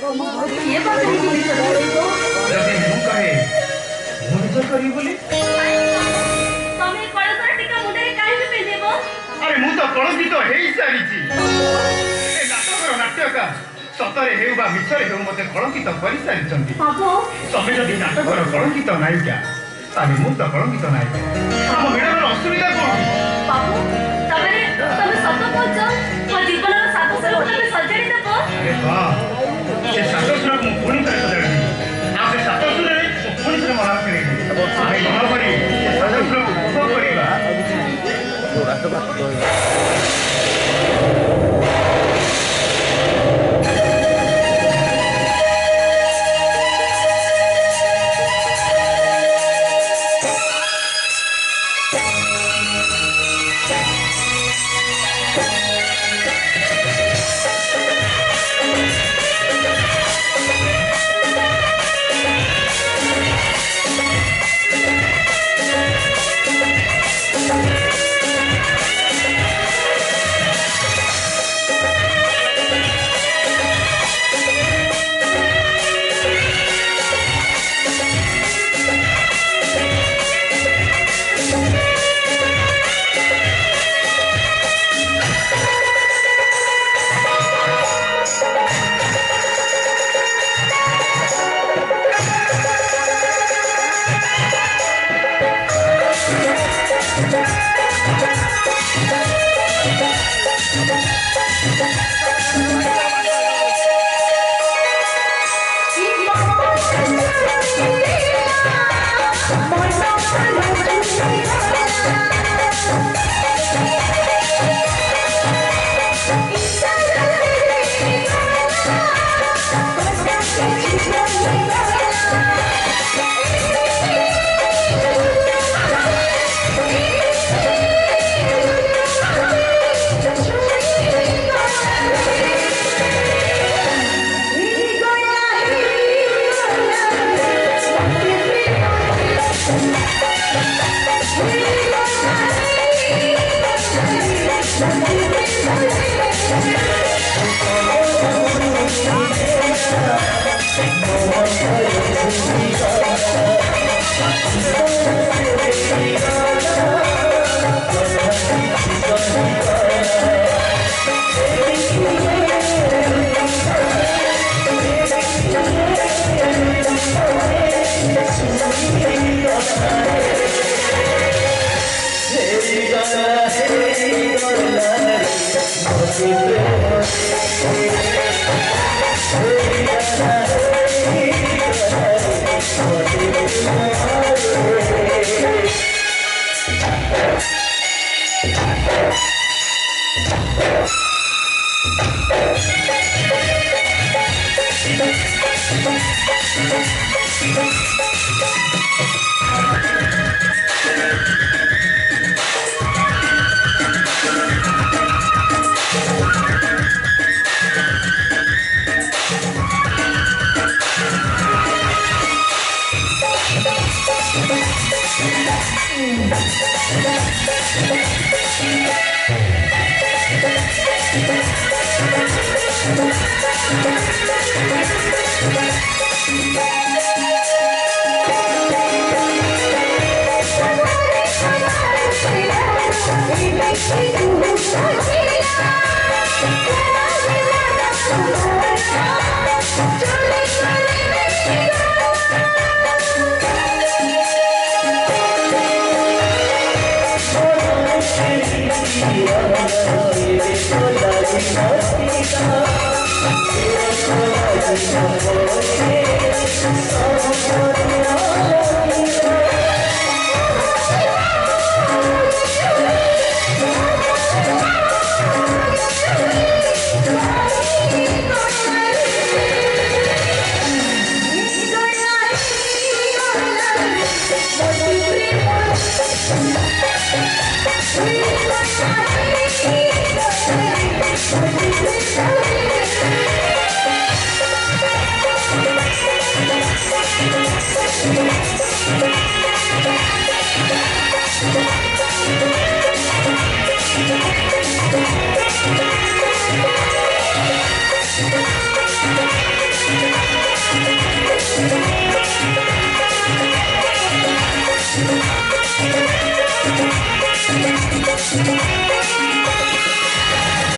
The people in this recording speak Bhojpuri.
ये बात नहीं बोली जदि मु कहे मु निज करी बोली तमे कळसर टिका मुंडे काहे पे देबो अरे मु तो कलंकित हेई सारिची ए नाटकर नाट्यका सतरे हेउ बा मिछरे हेउ मते कलंकित करि सारिचंती बाबू तमे जदि नाटकर कलंकित नायिका ताले मु तो कलंकित नायिका हम मेडर असुविधा कोन बाबू तमे सत कहछ मो जीवन सात सर तमे सजाडी देबो अरे वाह से सातसुर मु पुणी करे सजाडी आ से सातसुर रे पुणी से मना करे अरे मना करी से सातसुर को उपभोग करिबा